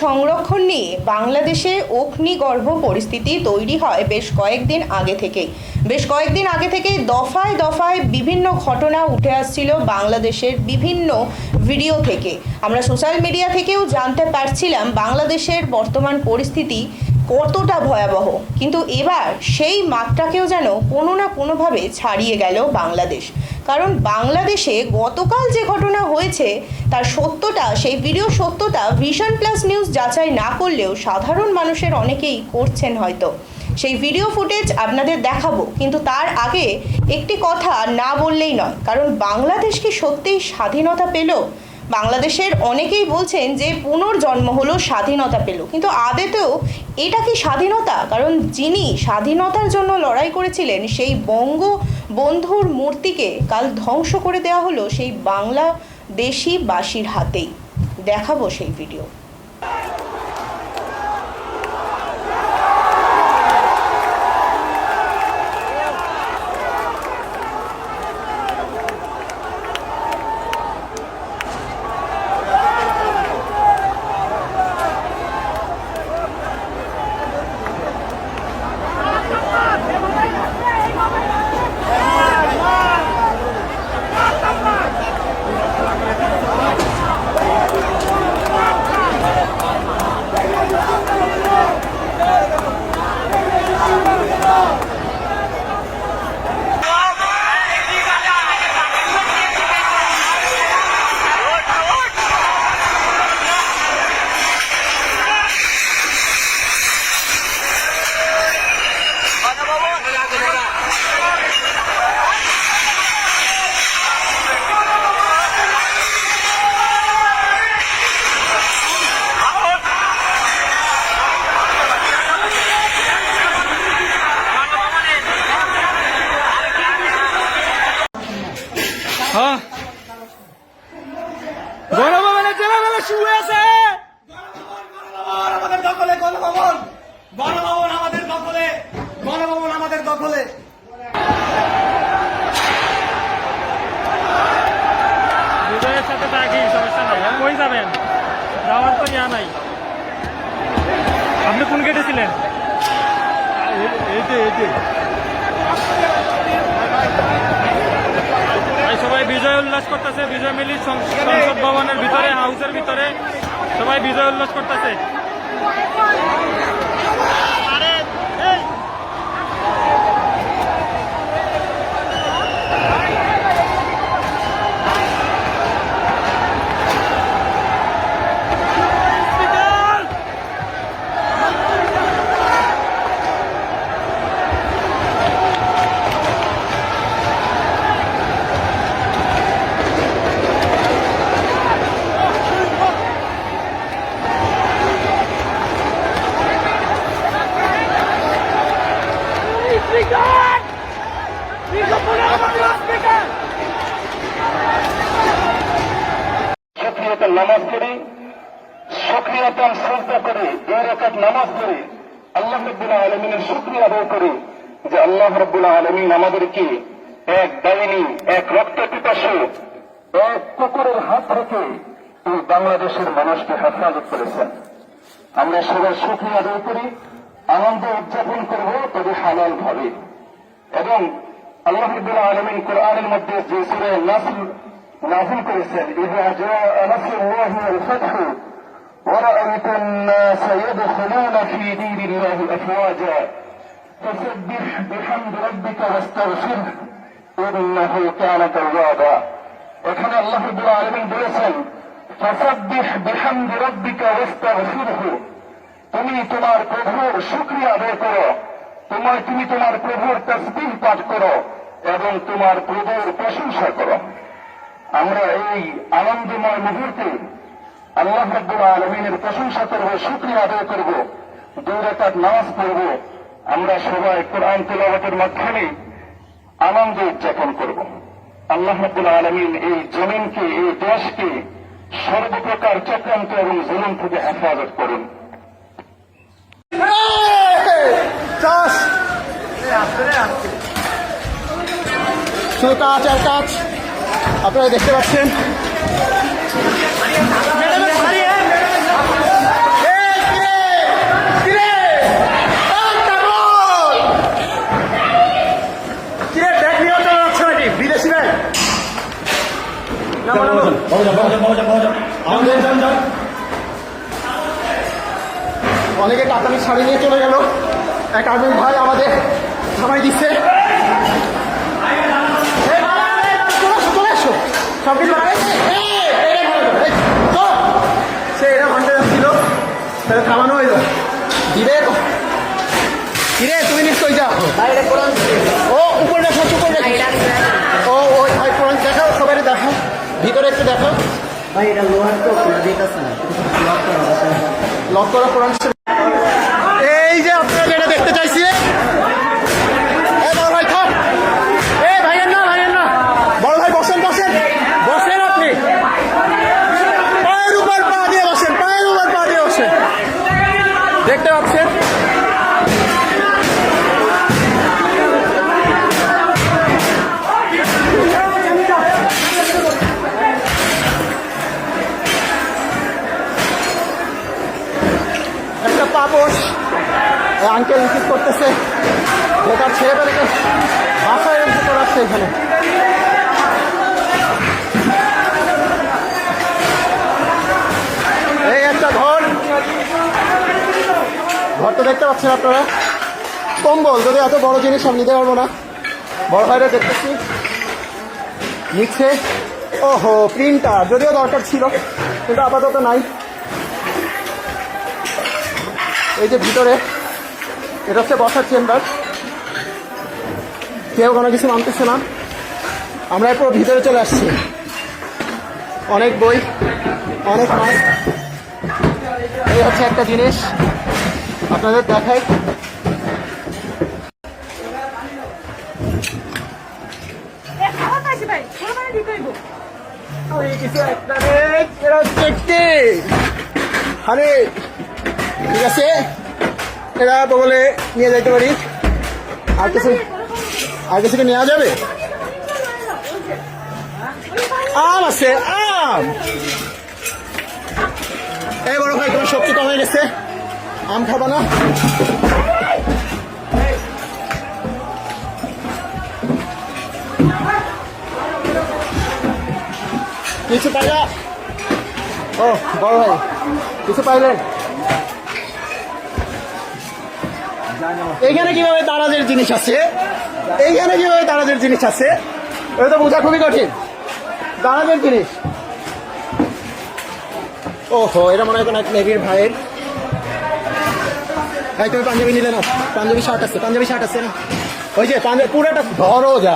সংরক্ষণ নিয়ে বাংলাদেশে অগ্নিগর্ভ পরিস্থিতি তৈরি হয় বেশ কয়েকদিন আগে থেকেই দফায় দফায় বিভিন্ন ঘটনা উঠে আসছিল বাংলাদেশের বিভিন্ন ভিডিও থেকে। আমরা সোশ্যাল মিডিয়া থেকেও জানতে পারছিলাম বাংলাদেশের বর্তমান পরিস্থিতি কতটা ভয়াবহ, কিন্তু এবার সেই মাত্রাকেও যেন কোনো না কোনোভাবে ছাড়িয়ে গেল বাংলাদেশ। কারণ বাংলাদেশে গতকাল যে ঘটনা হয়েছে তার সত্যতা, সেই ভিডিও সত্যতা ভিশন প্লাস নিউজ যাচাই না করলেও সাধারণ মানুষের অনেকেই করছেন হয়তো। সেই ভিডিও ফুটেজ আপনাদের দেখাবো, কিন্তু তার আগে একটি কথা না বললেই নয়। কারণ বাংলাদেশ কি সত্যিই স্বাধীনতা পেল? বাংলাদেশের অনেকেই বলছেন যে পুনর্জন্ম হলো, স্বাধীনতা পেল, কিন্তু আদতেও এটা কি স্বাধীনতা? কারণ যিনি স্বাধীনতার জন্য লড়াই করেছিলেন সেই বঙ্গবন্ধুর মূর্তিকে কাল ধ্বংস করে দেওয়া হলো সেই বাংলাদেশিবাসীর হাতেই। দেখাবো সেই ভিডিও। গণভবনের জেলাবেলা শুরু আছে। আমাদের দখলে গণভবন, গণভবন আমাদের দখলে, গণভবন আমাদের দখলে। বিজয়ের সাথে থাকি, সমস্যা নাই। কই যাবেন? যাওয়ার তো ইয়া নাই। আপনি কোন গেটে ছিলেন? সবাই বিজয় উল্লাস করতেছে। বিজয় মিলি সংসদ ভবনের ভিতরে, হাউসের ভিতরে সবাই বিজয় উল্লাস করতেছে। সক্রিয়তার নামাজ পড়ি, সক্রিয়তার শ্রদ্ধা করে 2 রাকাত নামাজ পড়ি, আল্লাহ রাব্বুল আলামিনের শুকরিয়া আদায় করি যে আল্লাহ রাব্বুল আলামিন আমাদেরকে এক ডাইনি, এক রক্ত পিপাসু, এক কুকুরের হাত থেকে এই বাংলাদেশের মানুষকে হেফাজত করেছেন। আমরা সবাই শুকরিয়া আদায় করি, আনন্দ উদযাপন করব, তবে হালাল ভাবে। এবং আল্লাহ রাব্বুল আলামিন কোরআনের মধ্যে যে সূরা নাসর নাযিল করেছেন, ইযা জাআ নাসরুল্লাহি ওয়াল ফাতহু ওয়া রাআইতান নাসা ইয়াদখুলুনা ফী দীনিল্লাহি আফওয়াজা ফাসাব্বিহ বিহামদি রাব্বিকা ওয়াস্তাগফিরহু ইন্নাহু কানা তাওয়াবা। এখানে আল্লাহ রাব্বুল আলামিন বলেছেন, ফাসাব্বিহ বিহামদি রাব্বিকা ওয়াস্তাগফিরহু, তুমি তোমার প্রভুর শুকরিয়া আদায় করো, তুমি তোমার প্রভুর তাসবিহ পাঠ করো এবং তোমার প্রভুর প্রশংসা করো। আমরা এই আনন্দময় মুহূর্তে আল্লাহ রাব্বুল আলামিনের প্রশংসা করব, শুকরিয়া আদায় করব, 2 রাকাত নামাজ পড়ব। আমরা সবাই কোরআন তেলাওয়াতের মাধ্যমে আনন্দ উদযাপন করব। আল্লাহ রাব্বুল আলামিন এই জমিনকে, এই দেশকে সর্বপ্রকার চক্রান্ত এবং জুলুম থেকে হেফাজত করুন। কাজ আপনারা দেখতে পাচ্ছেন। অনেকে কাতানি শাড়ি নিয়ে চলে গেল। এক আর্মিন ভাই আমাদের থামাই দিচ্ছে। চলে আসো সব কিছু সে এটা ভাঙতে যাচ্ছিল, তাহলে থামানো হয়ে যাবে। দিবে কিরে তুমি নিশ্চয়ই যাও। ও উপরে দেখো, উপরে দেখো। ও ওই ভাই কোরআন দেখাও, সবাই দেখাও, ভিতরে একটু দেখো। ভাই এটা লোহার তো দিতেছে না, লক করা কোরআন। এই যে আপনারা যেটা দেখতে চাইছি, বড় ভাই থাক, ভাইয়ের না, ভাইয়ের না, বড় ভাই বসেন, বসেন, বসেন, আপনি পায়ের উপর পা দিয়ে বসেন, পায়ের উপর পা দিয়ে বসেন। দেখতে পাচ্ছেন একটা পাপোশ আঙ্কেল রিসিভ করতেছে, বেকার ছেলে পেলেকে বাসায় রেখে করাচ্ছে এখানে। এই একটা ঘর, ঘরটা দেখতে পাচ্ছেন আপনারা, কম্বল। যদি এত বড় জিনিস আমি নিতে পারবো না, বড় ভাইরা দেখতেছি নিচ্ছে। ওহো প্রিন্টার, যদিও দরকার ছিল কিন্তু আপাতত নাই। এই যে ভিতরে এটা হচ্ছে বসার চেম্বার, কেউ কোনো কিছু মানতেছে না। আমরা পুরো ভিতরে চলে আসছি, অনেক বই, অনেক মাছ। এই হচ্ছে একটা জিনিস আপনাদের দেখাই। কিছু একটা আরে ঠিক আছে, এরা বলে নিয়ে যাইতে পারি। আর কিছু কি নেওয়া যাবে? আম আছে, আম। এই বড় ভাই তোমার শক্তি কমে গেছে, আম খাবা না? কিছু পাইলা? ও বড় ভাই কিছু পাইলেন? এইখানে কিভাবে দারাজের জিনিস আছে, এইখানে কিভাবে দারাজের জিনিস আছে, এটা তো বোঝা খুবই কঠিন। দারাজের জিনিস, ওহো এটা মনে হয় কোনো এক নেভির ভাইয়ের। ভাই তুমি পাঞ্জাবি নিলে না? পাঞ্জাবি শার্ট আছে, পাঞ্জাবি শার্ট আছে না? ওই যে পুরোটা ধরো যা।